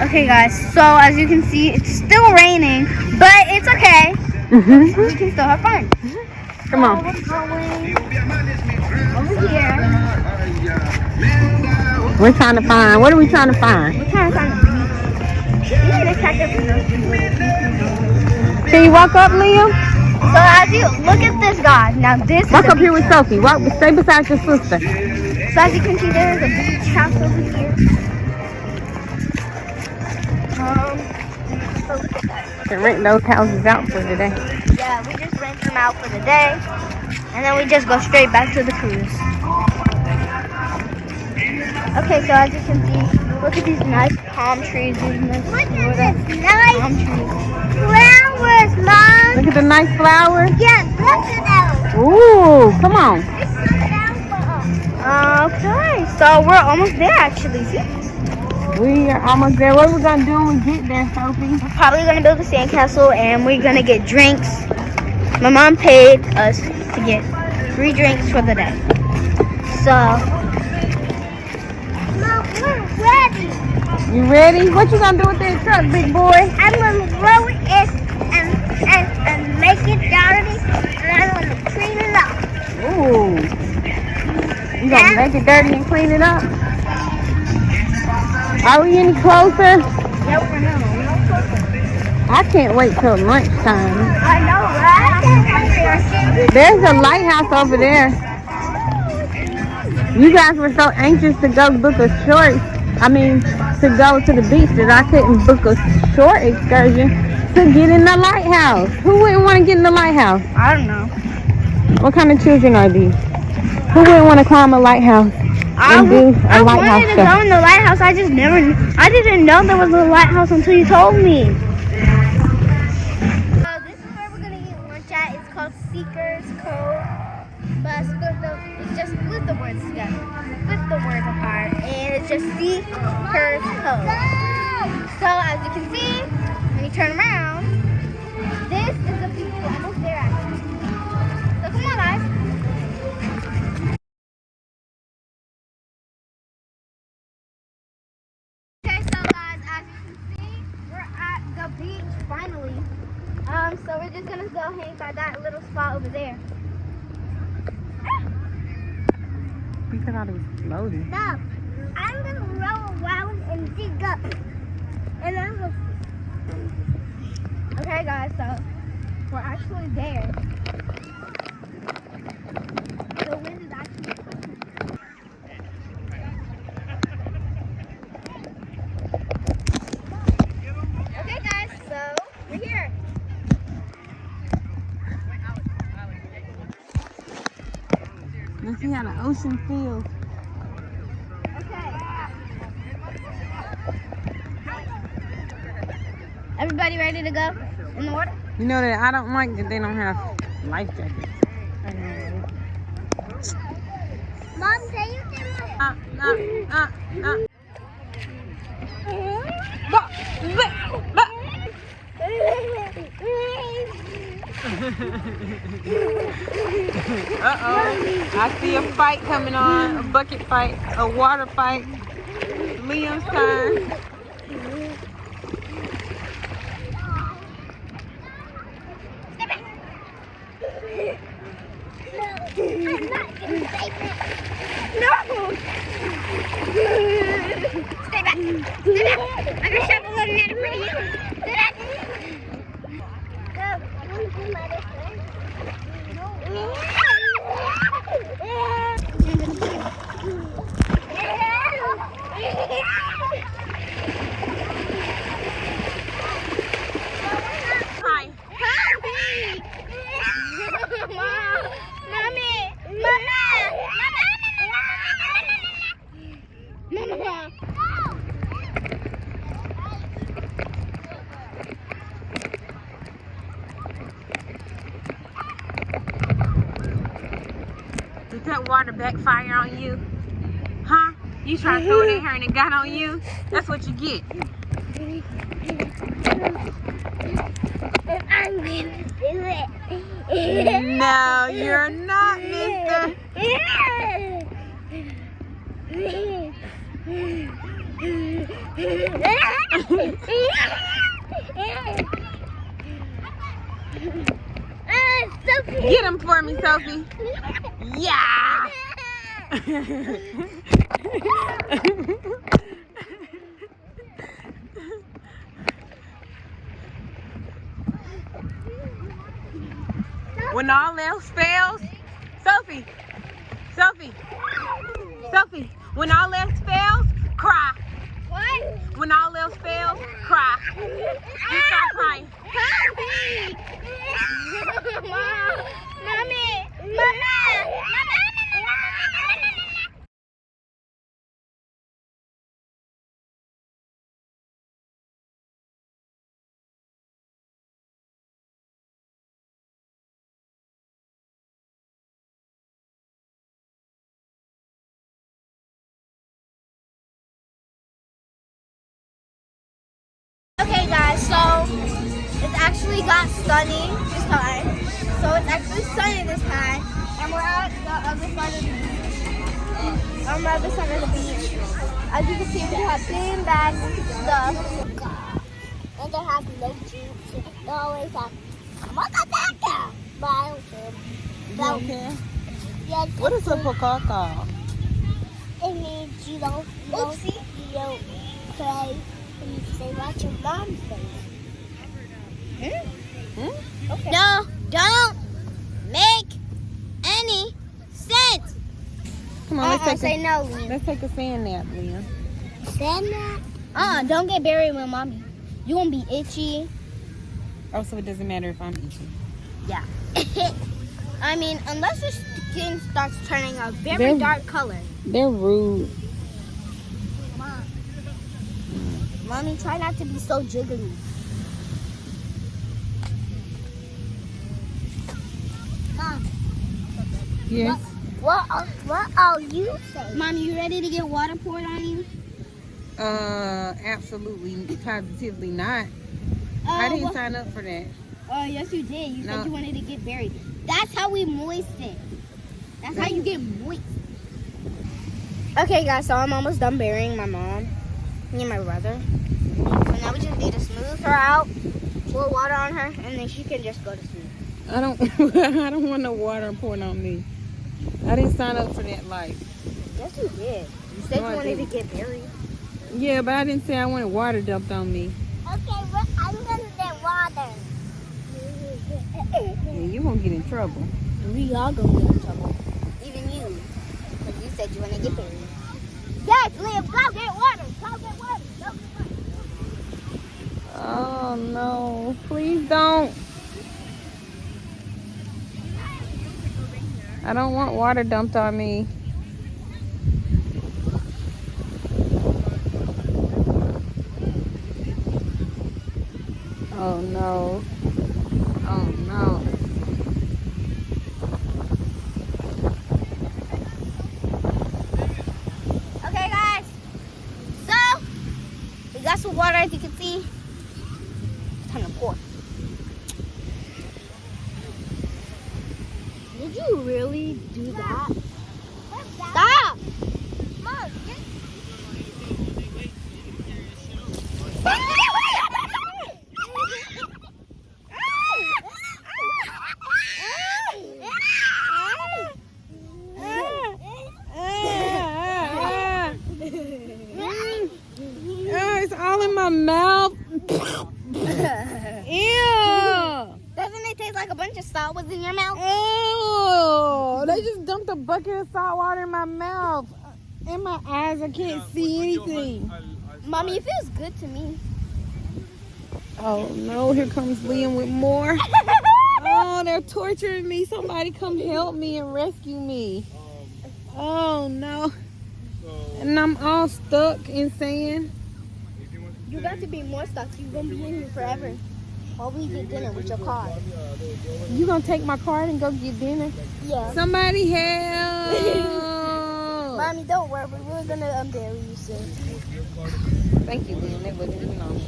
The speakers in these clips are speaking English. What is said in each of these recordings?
Okay, guys. So as you can see, it's still raining, but it's okay. We can still have fun. Come on. We're going over here. We're trying to find. What are we trying to find? We're trying to find the beach. We need to check if there's Can you walk up, Liam? So as you look at this guy, now this Walk is up here with Sophie. Walk. Stay beside your sister. So as you can see, there is a beach house over here. So look at that. Can rent those houses out for today. Yeah, we just rent them out for the day, and then we just go straight back to the cruise. Okay, so as you can see, look at these nice palm trees. These nice palm trees. Flowers, Mom. Look at the nice flowers. Yeah, look at those. Ooh, come on. Okay, so we're almost there actually. See? We are almost there. What are we gonna do when we get there, Sophie? We're probably gonna build a sandcastle, and we're gonna get drinks. My mom paid us to get free drinks for the day. So, Mom, we're ready. You ready? What you gonna do with that truck, big boy? I'm gonna roll it and make it dirty, and I'm gonna clean it up. Ooh. You gonna make it dirty and clean it up? Are we any closer? nope, we're no closer. I can't wait till lunchtime. I know, right? There's a lighthouse over there. You guys were so anxious to go book a short, to go to the beach that I couldn't book a short excursion to get in the lighthouse. Who wouldn't want to get in the lighthouse? I don't know. What kind of children are these? Who wouldn't want to climb a lighthouse and do a lighthouse wanted to go in the lighthouse. I didn't know there was a lighthouse until you told me. So this is where we're gonna eat lunch at. It's called Seekers Cove. But it's just split the words together. Split the words apart. And it's just Seekers Cove. So as you can see, when you turn around, this is the beach. We're almost there actually. So come on guys. Okay, so guys, as you can see, we're at the beach finally. So we're just gonna go hang by that little spot over there. You thought it was floating. No, I'm gonna roll around and dig up. And I'm gonna... Okay, guys, so we're actually there. The wind is actually... Okay guys, so we're here. Let's see how the ocean feels. Okay. Everybody ready to go in the water? You know that I don't like that they don't have life jackets. Mom, can you see Uh-oh. I see a fight coming on. A bucket fight. A water fight. Liam's turn. No! Stay back! Stay back! I'm gonna shove a little net in front of you. Stay back! Go. Hi. Did that water backfire on you? Huh? You tried to throw it in her and it got on you? That's what you get. I'm gonna do it. No, you're not, mister. Sophie. Get him for me, Sophie. Yeah. When all else fails, Sophie, Sophie, Sophie, when all else fails, cry. What? When all else fails, cry. You start crying. Mommy! Okay guys, so it's actually got sunny this time. So it's actually sunny this time. And we're at the other side of the beach. On the other side of the beach. As you can see, we have bean bags and stuff. And they have no juice. They always have Mocha-Taka. But I don't care. You don't care? Yeah, What is a pokaka? it means you don't play. And you say what your mom says. Okay. No, don't make any sense. Come on, let's Say take no, Liam. let's take a sand nap, Liam. Sand nap? Don't get buried with mommy. You won't be itchy. Oh, so it doesn't matter if I'm itchy. Yeah. I mean, unless your skin starts turning a very They're- dark color. They're rude. Mommy, try not to be so jiggly. Mom, Yes. what are you saying? Mom, you ready to get water poured on you? Absolutely, positively not. I didn't sign up for that. Oh, yes, you did. You No. said you wanted to get buried. That's how we moist it. That's how you get moist. Okay, guys, so I'm almost done burying my mom. Me and my brother. So now we just need to smooth her out, pour water on her, and then she can just go to sleep. I don't. I don't want no water pouring on me. I didn't sign up for that life. Yes, you did. You said No, you I wanted to didn't. get buried. Yeah, but I didn't say I wanted water dumped on me. Okay, well, I'm gonna get water. Yeah, you won't get in trouble. We are gonna get in trouble. Even you. Because you said you want to get buried. Yes, Liam, go get water. Go get water. Go get water. Oh no! Please don't. I don't want water dumped on me. Oh no. Oh no. Okay, guys. So, we got some water, as you can see. It's time to pour. Did you really do that? Stop! Mom, Oh, it's all in my mouth. Ew. Doesn't it taste like a bunch of salt was in your mouth? Ew. They just dumped a bucket of salt water in my mouth. In my eyes, I can't see anything. Mommy, it feels good to me. Oh no, here comes Liam with more. Oh, they're torturing me. Somebody come help me and rescue me. Oh no. And I'm all stuck in sand. You got to be more stuck. You're going to be in here forever. While we get dinner with your car. You gonna take my card and go get dinner? Yeah. Somebody help! Mommy, don't worry. We're going to bury you soon. Thank you, Liam. That wasn't even on me.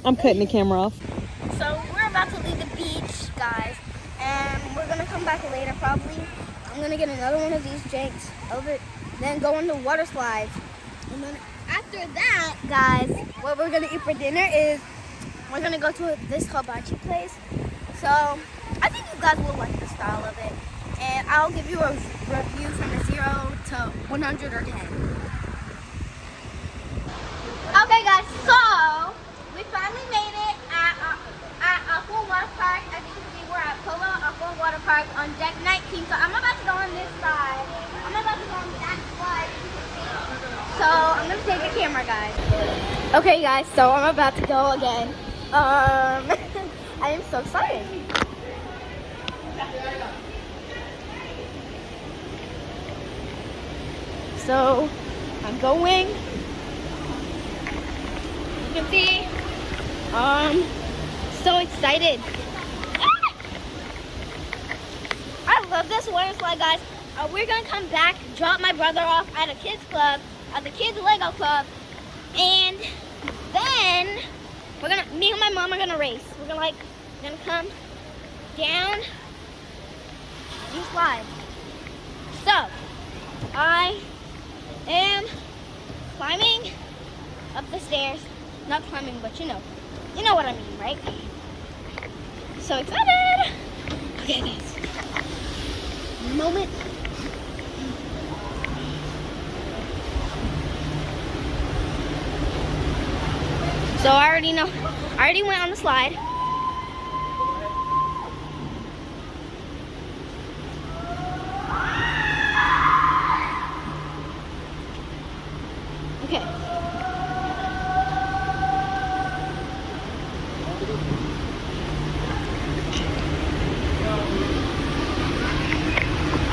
I'm cutting the camera off. So we're about to leave the beach, guys. And we're going to come back gonna get another one of these drinks over, then go on the water slides. And then after that, guys, what we're gonna eat for dinner is we're gonna go to this hibachi place. So I think you guys will like the style of it. And I'll give you a review from a 0 to 100 or 10. Okay, guys, so we finally made it at Aqua Water Park. As you can see, we're at Polo Aqua Water Park on deck 19. So I'm about to go on this side. I'm about to go on that slide. So I'm gonna take the camera, guys. Okay, guys, so I'm about to go again. I am so excited. So I'm going. You can see. So excited. I love this water slide, guys. We're gonna come back, drop my brother off at a kids club, at the kids Lego club, and then me and my mom are gonna race. We're gonna come down these slides. So I am climbing up the stairs. Not climbing, but you know what I mean, right? So excited! Okay, guys. Moment. So I already went on the slide. Okay.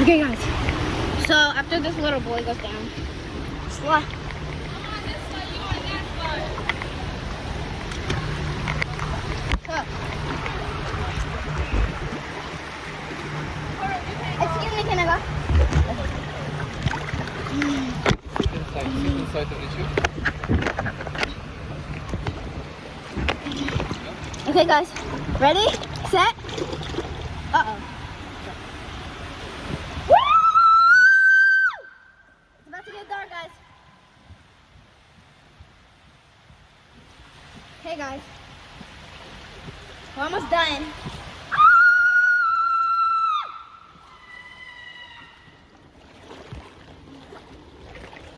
Okay, guys. So after this little boy goes down, slide. Excuse me, can I go? Inside the issue. Okay, guys. Ready? Set? Uh-oh. Woo! It's about to get dark, guys. Okay, guys. We're almost done.